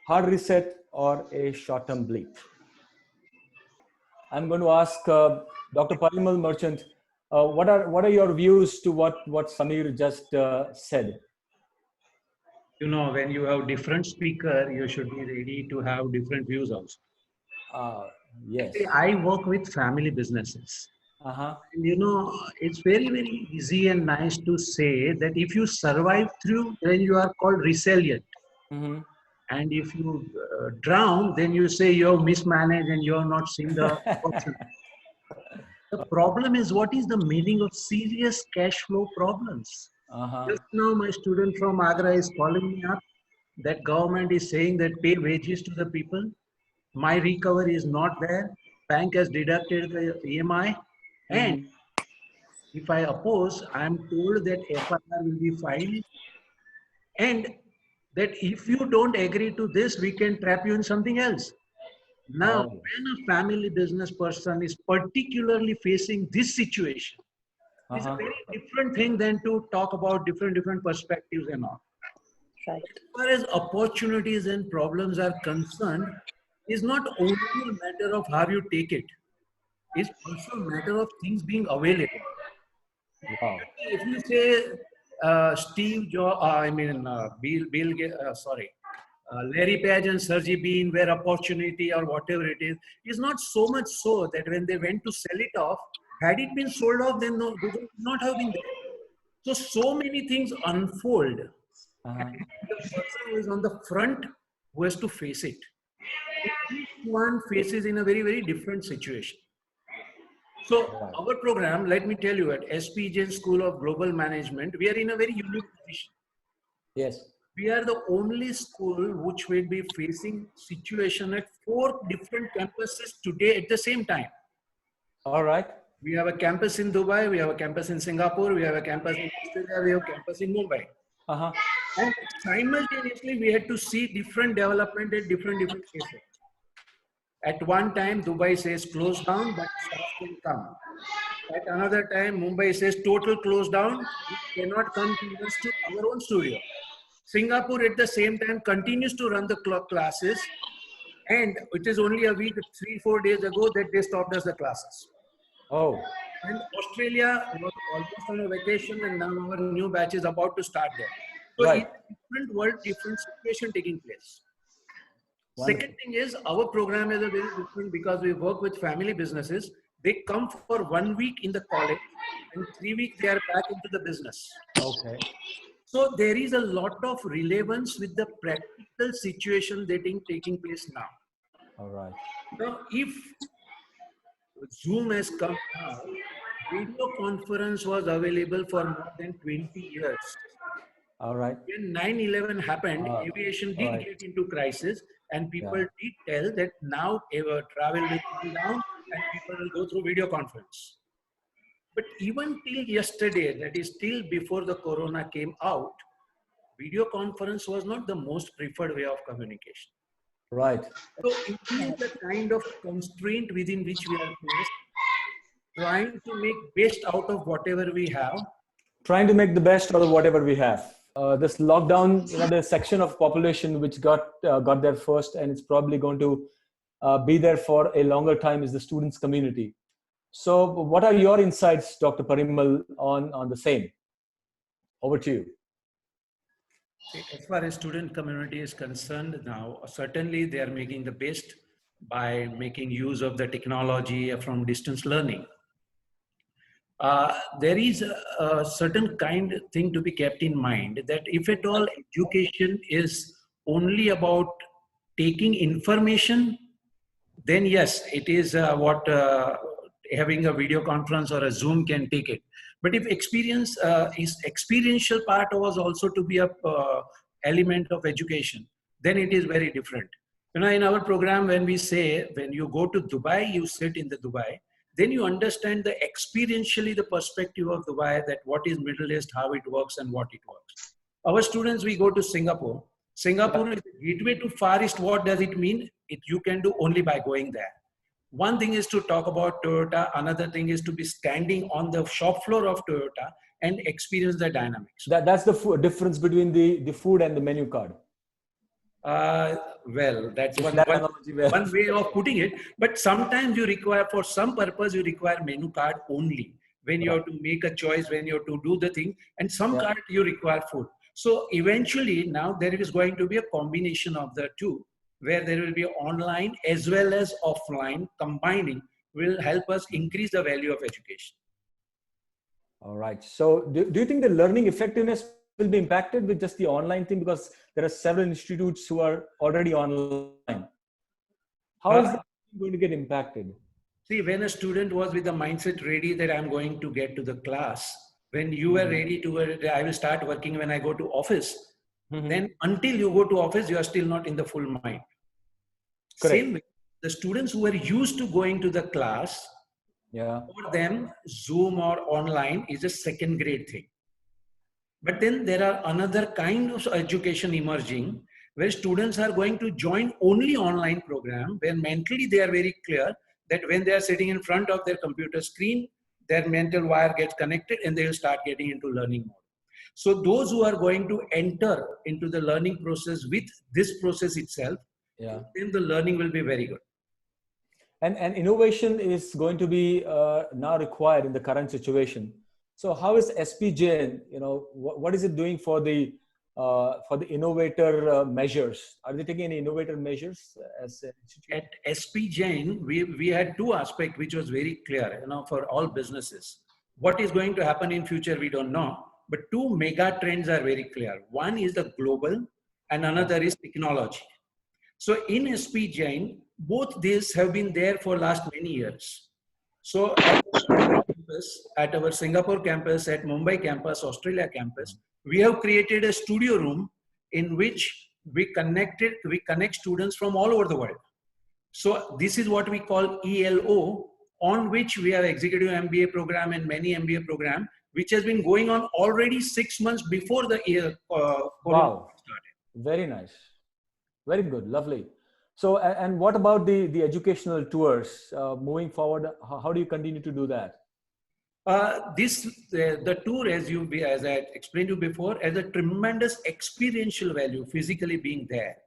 hard reset or a short-term bleep? I'm going to ask Dr. Parimal Merchant, what are your views to what Samir just said? You know, when you have different speaker, you should be ready to have different views also. Yes. See, I work with family businesses. Uh-huh. And you know, it's very, very easy and nice to say that if you survive through, then you are called resilient. Mm-hmm. And if you drown, then you say you're mismanaged and you're not seeing the opportunity. The problem is, what is the meaning of serious cash flow problems? Uh-huh. Just now, my student from Agra is calling me up that government is saying that pay wages to the people. My recovery is not there. Bank has deducted the EMI. And Mm-hmm. if I oppose, I am told that FIR will be filed. And that if you don't agree to this, we can trap you in something else. Now, Oh. when a family business person is particularly facing this situation, it's a Uh-huh. very different thing than to talk about different perspectives and all. Right. As far as opportunities and problems are concerned, it's not only a matter of how you take it. It's also a matter of things being available. Wow. If you say Steve Jobs, Larry Page and Sergey Bean were opportunity or whatever it is not so much so that when they went to sell it off, had it been sold off, then no, Google would not have been there. So many things unfold. Uh-huh. And the person who is on the front who has to face it. Each one faces in a very, very different situation. So our program, let me tell you, at SP Jain School of Global Management, we are in a very unique position. Yes. We are the only school which will be facing situation at 4 different campuses today at the same time. All right. We have a campus in Dubai, we have a campus in Singapore, we have a campus in Australia, we have a campus in Mumbai. Uh-huh. And simultaneously, we had to see different development at different cases. At one time, Dubai says close down, but staff can come. At another time, Mumbai says total close down, you cannot come to our own studio. Singapore at the same time continues to run the classes, and it is only a week, 3-4 days ago that they stopped us the classes. Oh. And Australia was almost on a vacation, and now our new batch is about to start there. So Right. it's a different world, different situation taking place. Wonderful. Second thing is our program is a very different because we work with family businesses. They come for 1 week in the college, and 3 weeks they are back into the business. Okay. So there is a lot of relevance with the practical situation that is taking place now. All right. Now, if Zoom has come now, video conference was available for more than 20 years. All right. When 9/11 happened, aviation did right. get into crisis, and people did tell that now travel will come down and people will go through video conference. But even till yesterday, that is till before the corona came out, video conference was not the most preferred way of communication. Right. So it is the kind of constraint within which we are placed, trying to make best out of whatever we have. Trying to make the best out of whatever we have. This lockdown, the section of population which got there first, and it's probably going to be there for a longer time, is the students' community. So, what are your insights, Dr. Parimal, on the same? Over to you. As far as student community is concerned now, certainly they are making the best by making use of the technology from distance learning. There is a certain kind of thing to be kept in mind that if at all education is only about taking information, then yes, it is what having a video conference or a Zoom can take it. But if experience is experiential part was also to be a element of education, then it is very different. You know, in our program, when we say, when you go to Dubai, you sit in the Dubai, then you understand the experientially the perspective of Dubai, that what is Middle East, how it works and what it works. Our students, we go to Singapore. Singapore is the gateway to Far East. What does it mean? You can do only by going there. One thing is to talk about Toyota. Another thing is to be standing on the shop floor of Toyota and experience the dynamics. That's the difference between the food and the menu card. Well, that's Is one, that one, analogy well? one way of putting it. But sometimes you require, for some purpose, you require menu card only. When you have to make a choice, when you have to do the thing, and some Yeah. card you require food. So eventually now there is going to be a combination of the two, where there will be online as well as offline. Combining will help us increase the value of education. All right. So do you think the learning effectiveness will be impacted with just the online thing? Because there are several institutes who are already online. How is that going to get impacted? See, when a student was with the mindset ready that I'm going to get to the class, when you were ready to, I will start working when I go to office, then until you go to office, you are still not in the full mind. Correct. Same way, the students who are used to going to the class, Yeah. for them, Zoom or online is a second grade thing. But then there are another kind of education emerging where students are going to join only online program where mentally they are very clear that when they are sitting in front of their computer screen, their mental wire gets connected and they will start getting into learning mode. So those who are going to enter into the learning process with this process itself, Yeah. then the learning will be very good. And innovation is going to be now required in the current situation. So how is SPJN, what is it doing for the innovator measures? Are they taking any innovator measures as an institute? At SP Jain, we had two aspects which was very clear, for all businesses. What is going to happen in future, we don't know. But two mega trends are very clear. One is the global and another is technology. So in SP Jain, both these have been there for last many years. So at our Singapore campus, at Mumbai campus, Australia campus, we have created a studio room in which we connect students from all over the world. So this is what we call ELO, on which we have executive MBA program and many MBA program, which has been going on already 6 months before the year. Wow, very nice, very good, lovely. So, and what about the educational tours moving forward? How do you continue to do that? The tour, as I explained to you before, has a tremendous experiential value, physically being there.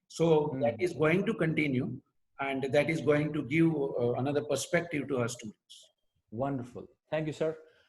So that is going to continue, and that is going to give another perspective to our students. Wonderful. Thank you, sir.